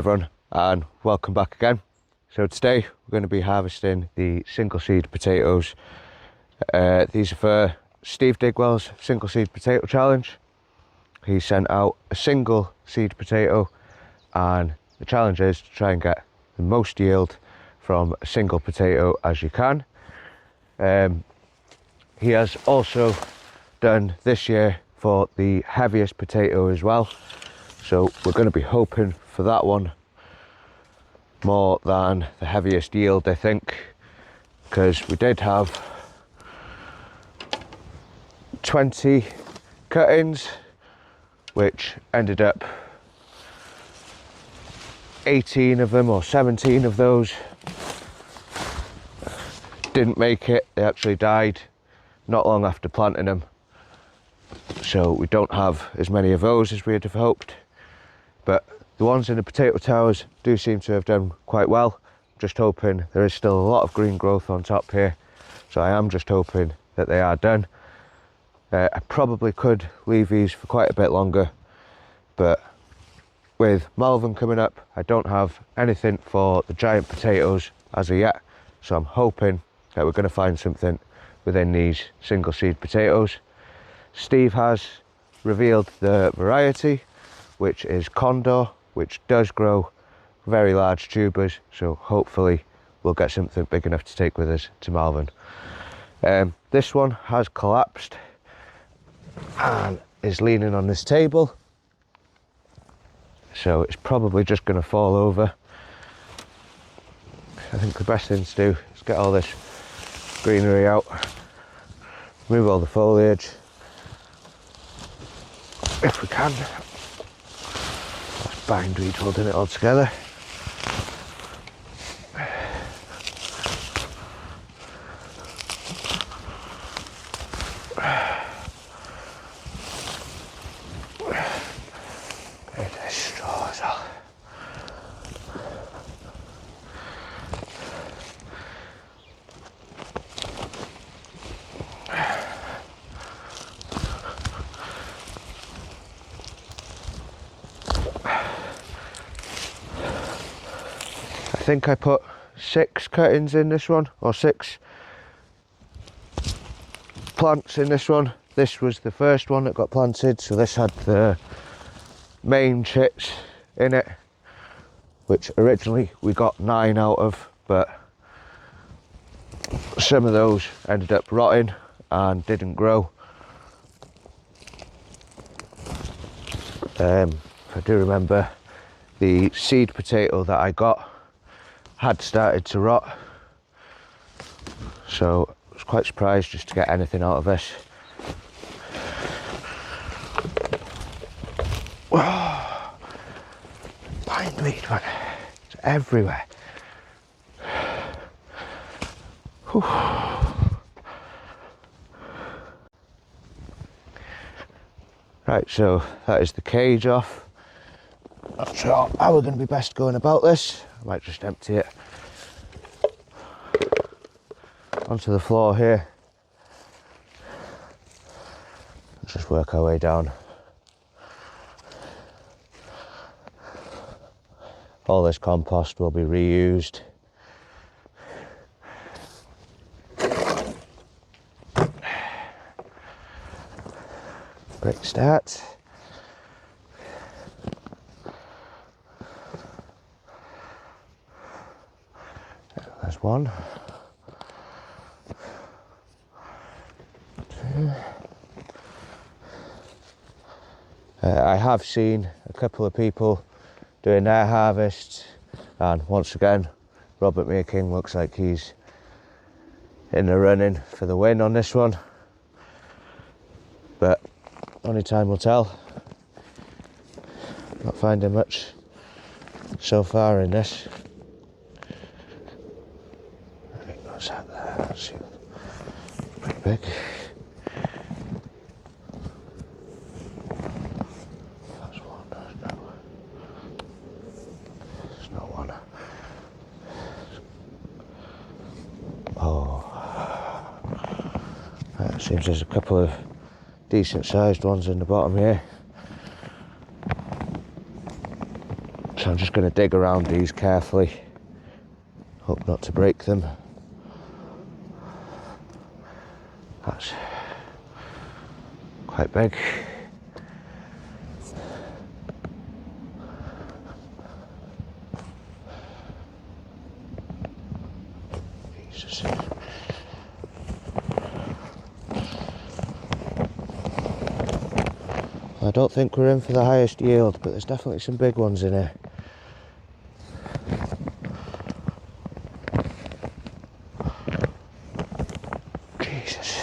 everyone, and welcome back again. So today we're going to be harvesting the single seed potatoes. These are for Steve Digwell's single seed potato challenge. He sent out a single seed potato, and the challenge is to try and get the most yield from a single potato as you can. He has also done this year for the heaviest potato as well, so we're going to be hoping for that one more than the heaviest yield, I think, because we did have 20 cuttings, which ended up 18 of them or 17 of those didn't make it. They actually died not long after planting them, so we don't have as many of those as we had hoped. But the ones in the potato towers do seem to have done quite well. Just hoping, there is still a lot of green growth on top here, so I am just hoping that they are done. I probably could leave these for quite a bit longer, but with Malvern coming up, I don't have anything for the giant potatoes as of yet, so I'm hoping that we're going to find something within these single seed potatoes. Steve has revealed the variety, which is Condor, which does grow very large tubers, so hopefully we'll get something big enough to take with us to Malvern. This one has collapsed and is leaning on this table, so it's probably just going to fall over. I think the best thing to do is get all this greenery out, remove all the foliage if we can. That's bindweed holding it all together. I think I put 6 cuttings in this one, or 6 plants in this one. This was the first one that got planted, so this had the main chits in it, which originally we got 9 out of, but some of those ended up rotting and didn't grow. I do remember the seed potato that I got had started to rot, so I was quite surprised just to get anything out of this. Oh, bindweed, man, it's everywhere. Whew. Right, so that is the cage off. Not sure how we're going to be best going about this. I might just empty it onto the floor here. Let's just work our way down. All this compost will be reused. Great start. There's one. 2. I have seen a couple of people doing their harvests, and once again Robert Meerking looks like he's in the running for the win on this one, but only time will tell. Not finding much so far in this. What's that there? Let's see. Pretty big. That's one. There's no one. Oh. It seems there's a couple of decent sized ones in the bottom here. So I'm just going to dig around these carefully, hope not to break them. That's quite big. Jesus. I don't think we're in for the highest yield, but there's definitely some big ones in here. Jesus,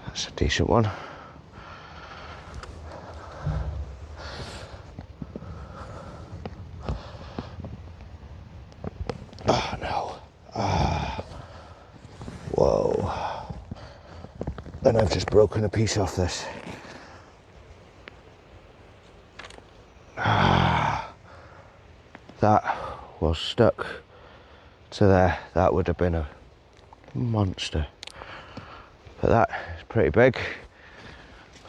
that's a decent one. Oh no. Ah. Whoa. And I've just broken a piece off this. That was stuck to there. That would have been a monster. But that is pretty big.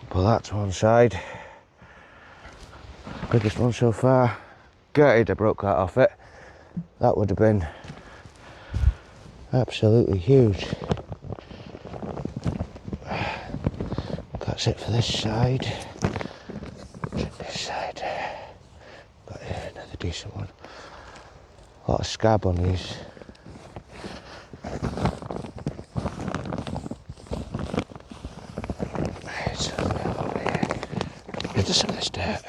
Pull that to one side. Biggest one so far. Gutted I broke that off it. That would have been absolutely huge. That's it for this side. This side. Got another decent one. A lot of scab on these. Into some of this dirt.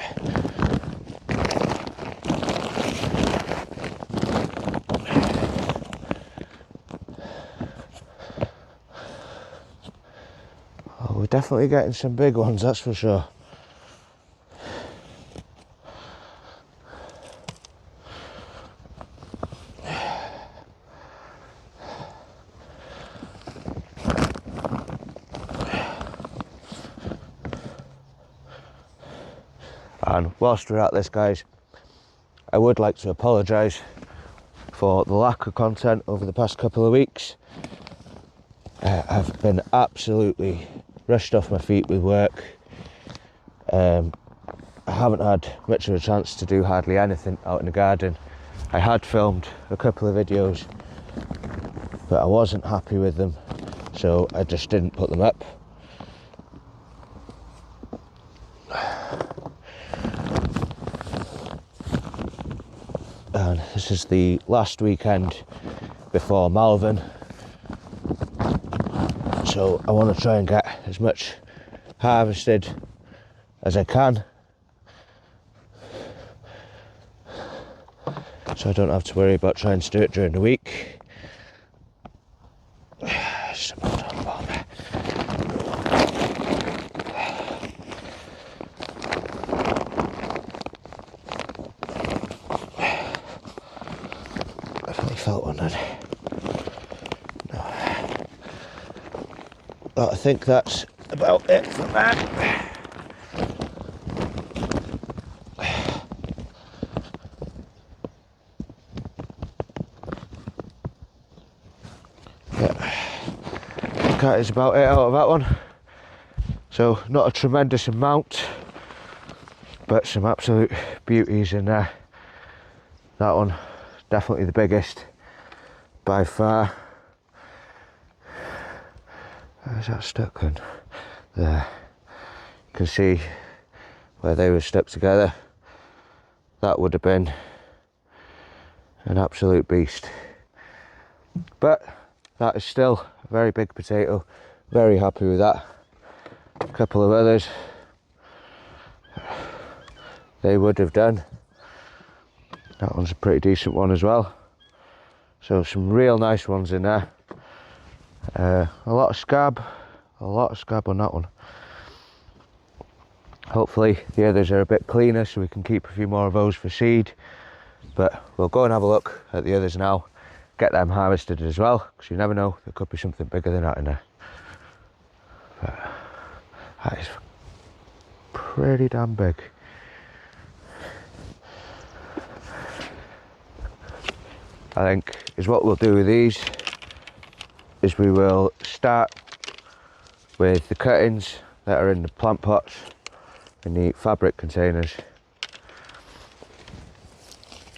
Oh, we're definitely getting some big ones, that's for sure. And whilst we're at this, guys, I would like to apologise for the lack of content over the past couple of weeks. I've been absolutely rushed off my feet with work. I haven't had much of a chance to do hardly anything out in the garden. I had filmed a couple of videos, but I wasn't happy with them, so I just didn't put them up. And this is the last weekend before Malvern, so I want to try and get as much harvested as I can, so I don't have to worry about trying to do it during the week. Felt one then. No. But I think that's about it for that. Yeah, that is about it out of that one. So not a tremendous amount, but some absolute beauties in there. That one definitely the biggest by far. Where's that stuck on? There. You can see where they were stuck together. That would have been an absolute beast. But that is still a very big potato. Very happy with that. A couple of others they would have done. That one's a pretty decent one as well. So some real nice ones in there. A lot of scab on that one. Hopefully the others are a bit cleaner so we can keep a few more of those for seed. But we'll go and have a look at the others now, get them harvested as well, because you never know, there could be something bigger than that in there. But that is pretty damn big. I think is what we'll do with these is we will start with the cuttings that are in the plant pots in the fabric containers,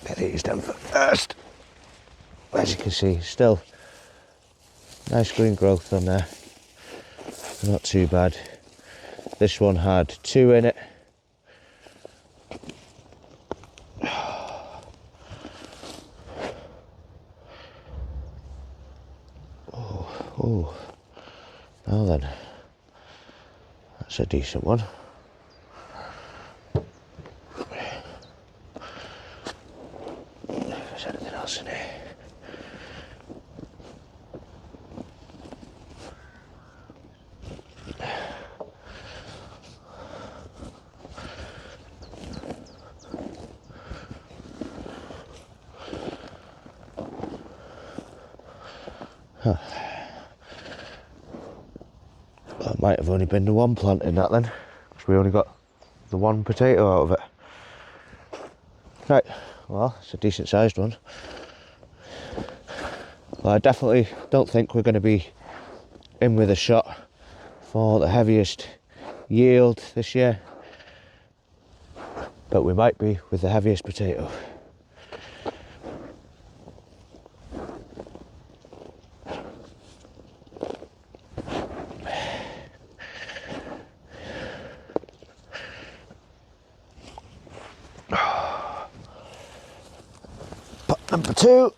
Get these done first. As you can see, still nice green growth on there. Not too bad. This one had 2 in it. Oh, now then, that's a decent one. If there's anything else in here. Huh. That might have only been the one plant in that then, because we only got the one potato out of it. Right, well, it's a decent sized one. Well, I definitely don't think we're going to be in with a shot for the heaviest yield this year, but we might be with the heaviest potato. Pot number 2.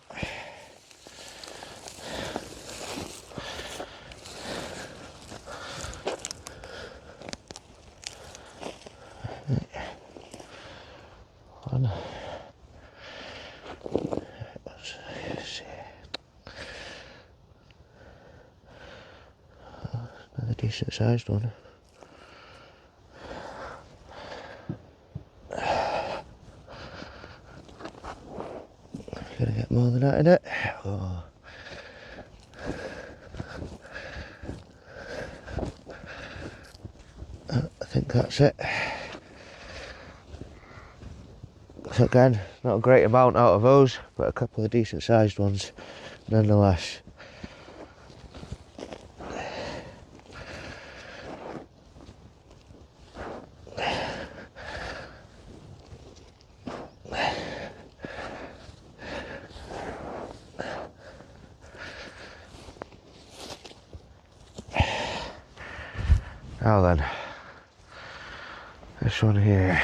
Another decent sized one. Gonna get more than that in it. Oh. I think that's it. So again, not a great amount out of those, but a couple of decent sized ones nonetheless. Now then, this one here.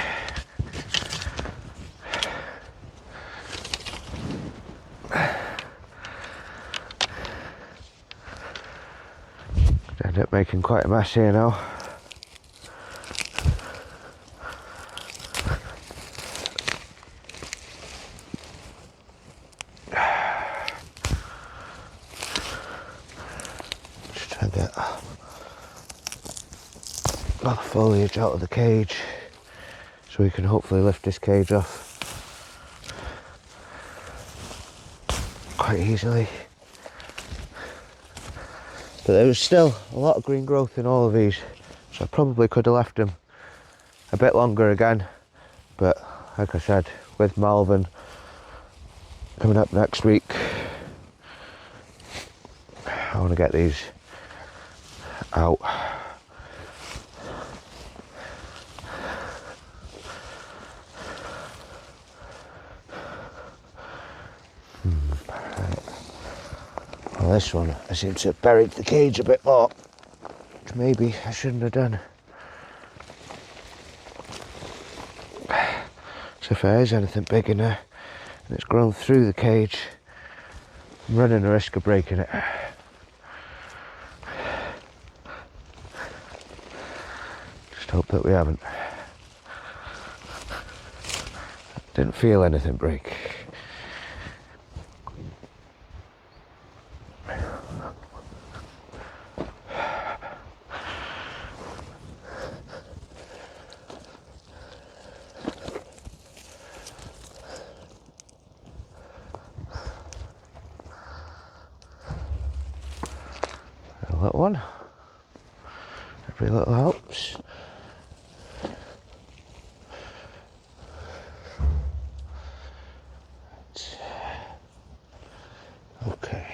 End up making quite a mess here now. Just try and get the foliage out of the cage so we can hopefully lift this cage off quite easily. But there was still a lot of green growth in all of these, so I probably could have left them a bit longer again, but like I said, with Malvern coming up next week, I want to get these out. Right. Well, this one, I seem to have buried the cage a bit more, which maybe I shouldn't have done. So if there is anything big in there and it's grown through the cage, I'm running the risk of breaking it. Just hope that we haven't. Didn't feel anything break. A little one. Every little helps. Okay.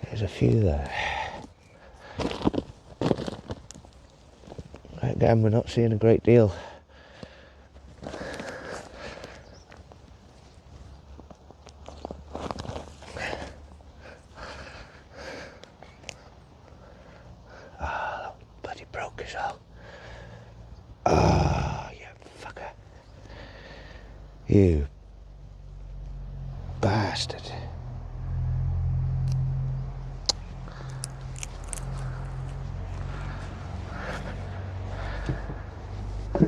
There's a few there. Again, we're not seeing a great deal broke as well. Ah, you fucker. You bastard. I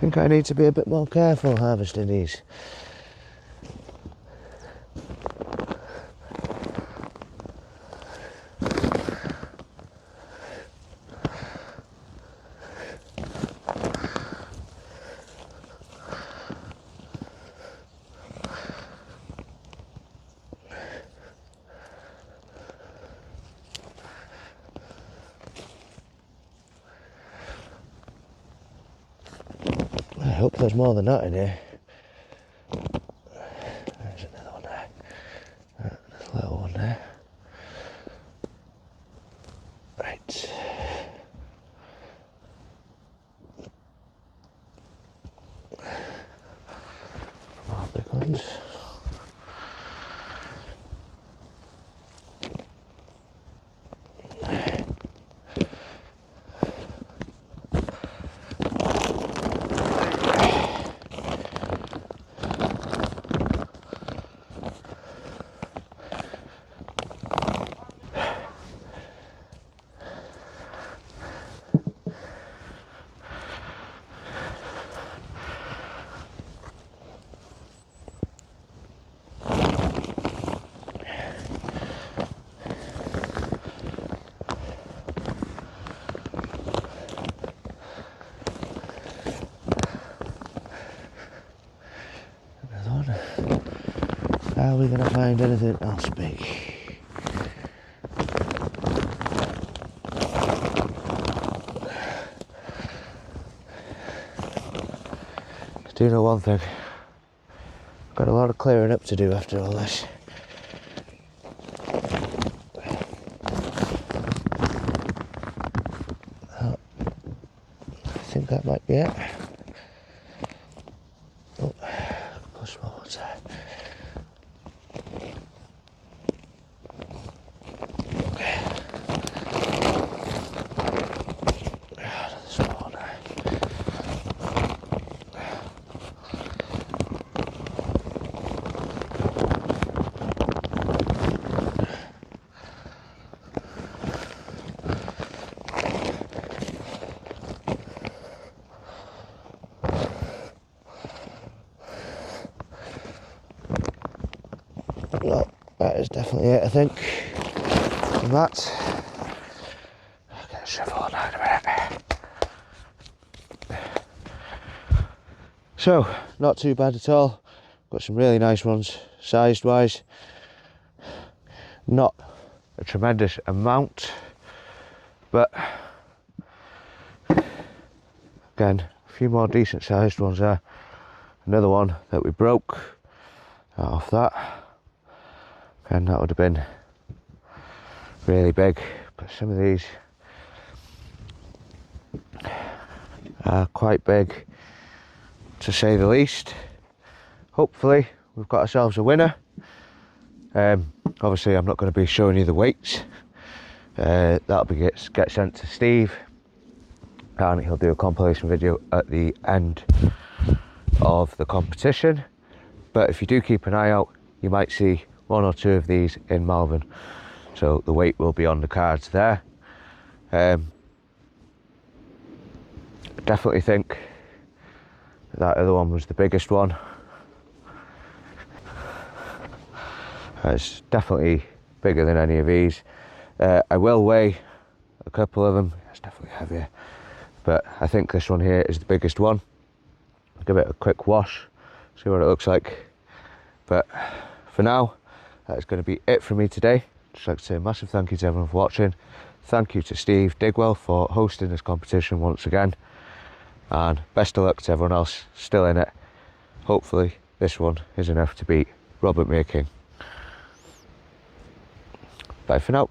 think I need to be a bit more careful harvesting these. I hope there's more than that in here. There's another one there. There's a little one there. Right. More big ones. Are we going to find anything else big? I do know one thing. Got a lot of clearing up to do after all this. Oh, I think that might be it. Oh, a couple of small ones there. Well, that is definitely it, I think. And that. I'll get a shovel on that in a minute. So, not too bad at all. Got some really nice ones, sized wise. Not a tremendous amount, but again, a few more decent sized ones there. Another one that we broke off that. And that would have been really big, but some of these are quite big, to say the least. Hopefully we've got ourselves a winner. Obviously I'm not going to be showing you the weights. That'll be get sent to Steve, and he'll do a compilation video at the end of the competition. But if you do keep an eye out, you might see one or two of these in Malvern, so the weight will be on the cards there. Definitely think that other one was the biggest one. It's definitely bigger than any of these. I will weigh a couple of them. It's definitely heavier, but I think this one here is the biggest one. I'll give it a quick wash, see what it looks like. But for now, that's going to be it for me today. Just like to say a massive thank you to everyone for watching. Thank you to Steve Digwell for hosting this competition once again. And best of luck to everyone else still in it. Hopefully this one is enough to beat Robert Making. Bye for now.